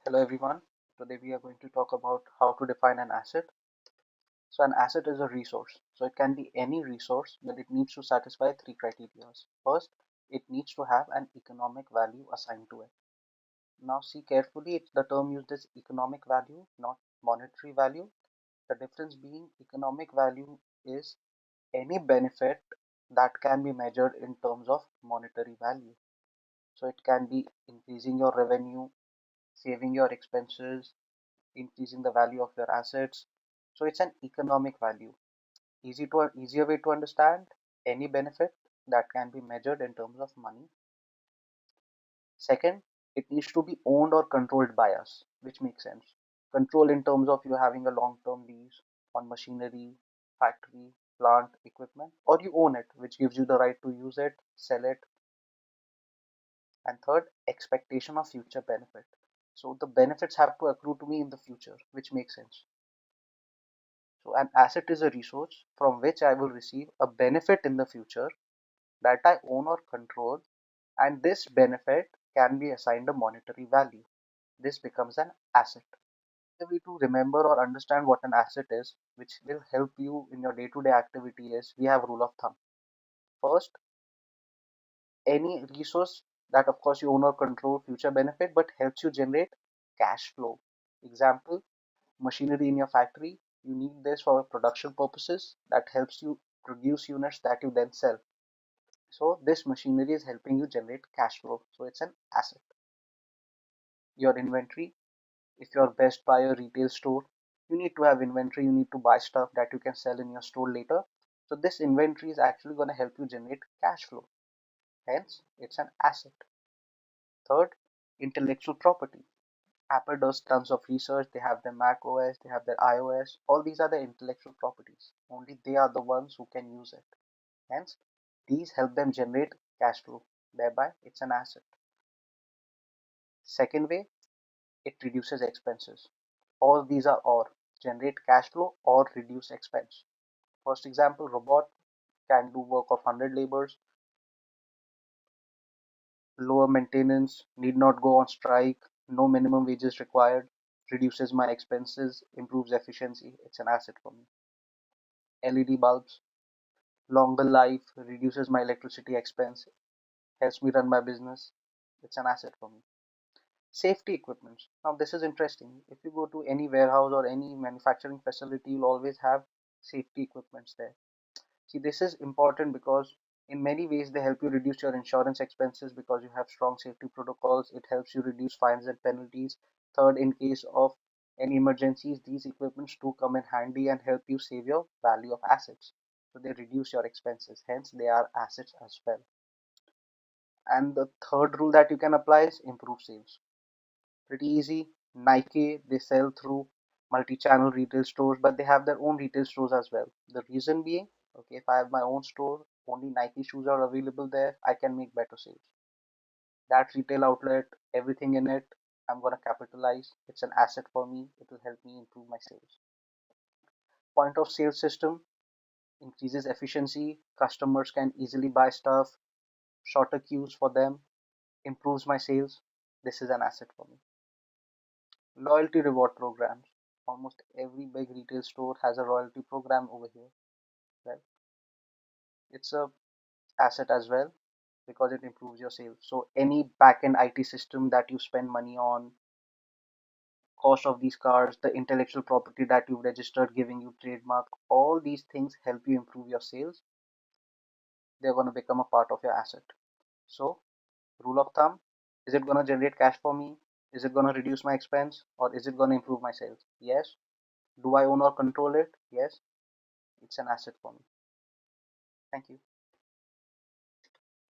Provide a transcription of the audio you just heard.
Hello everyone. Today we are going to talk about how to define an asset. So an asset is a resource. So it can be any resource, but it needs to satisfy three criteria. First, it needs to have an economic value assigned to it. Now see carefully, the term used is economic value, not monetary value. The difference being economic value is any benefit that can be measured in terms of monetary value. So it can be increasing your revenue, saving your expenses, increasing the value of your assets. So it's an economic value. Easier way to understand any benefit that can be measured in terms of money. Second, it needs to be owned or controlled by us, which makes sense. Control in terms of you having a long-term lease on machinery, factory, plant, equipment, or you own it, which gives you the right to use it, sell it. And third, expectation of future benefit. So the benefits have to accrue to me in the future, which makes sense. So an asset is a resource from which I will receive a benefit in the future that I own or control, and this benefit can be assigned a monetary value. This becomes an asset. The way to remember or understand what an asset is, which will help you in your day-to-day activity, is we have rule of thumb. First, any resource that of course you own or control future benefit but helps you generate cash flow. Example, machinery in your factory, you need this for production purposes that helps you produce units that you then sell. So this machinery is helping you generate cash flow. So it's an asset. Your inventory, if you're Best Buy or retail store, you need to have inventory, you need to buy stuff that you can sell in your store later. So this inventory is actually going to help you generate cash flow. Hence, it's an asset. Third, intellectual property. Apple does tons of research. They have their Mac OS, they have their iOS. All these are the intellectual properties. Only they are the ones who can use it. Hence, these help them generate cash flow. Thereby, it's an asset. Second way, it reduces expenses. All these are or generate cash flow or reduce expense. First example, robot can do work of 100 laborers, lower maintenance, need not go on strike, no minimum wages required, reduces my expenses, improves efficiency. It's an asset for me. LED bulbs, longer life, reduces my electricity expense, helps me run my business. It's an asset for me. Safety equipment. Now, this is interesting. If you go to any warehouse or any manufacturing facility, you'll always have safety equipments there. See, this is important because in many ways they help you reduce your insurance expenses because you have strong safety protocols. It helps you reduce fines and penalties. Third, in case of any emergencies, these equipments do come in handy and help you save your value of assets. So they reduce your expenses. Hence, they are assets as well. And the third rule that you can apply is improve sales. Pretty easy. Nike, they sell through multi-channel retail stores, but they have their own retail stores as well. The reason being, okay, if I have my own store, only Nike shoes are available there, I can make better sales. That retail outlet, everything in it, I'm gonna capitalize. It's an asset for me. It will help me improve my sales. Point of sale system increases efficiency. Customers can easily buy stuff, shorter queues for them, improves my sales. This is an asset for me. Loyalty reward programs. Almost every big retail store has a loyalty program over here. Well, it's a asset as well because it improves your sales. So any back-end IT system that you spend money on, cost of these cars, the intellectual property that you've registered, giving you trademark, all these things help you improve your sales. They're going to become a part of your asset. So, rule of thumb, is it going to generate cash for me? Is it going to reduce my expense? Or is it going to improve my sales? Yes. Do I own or control it? Yes. It's an asset for me. Thank you.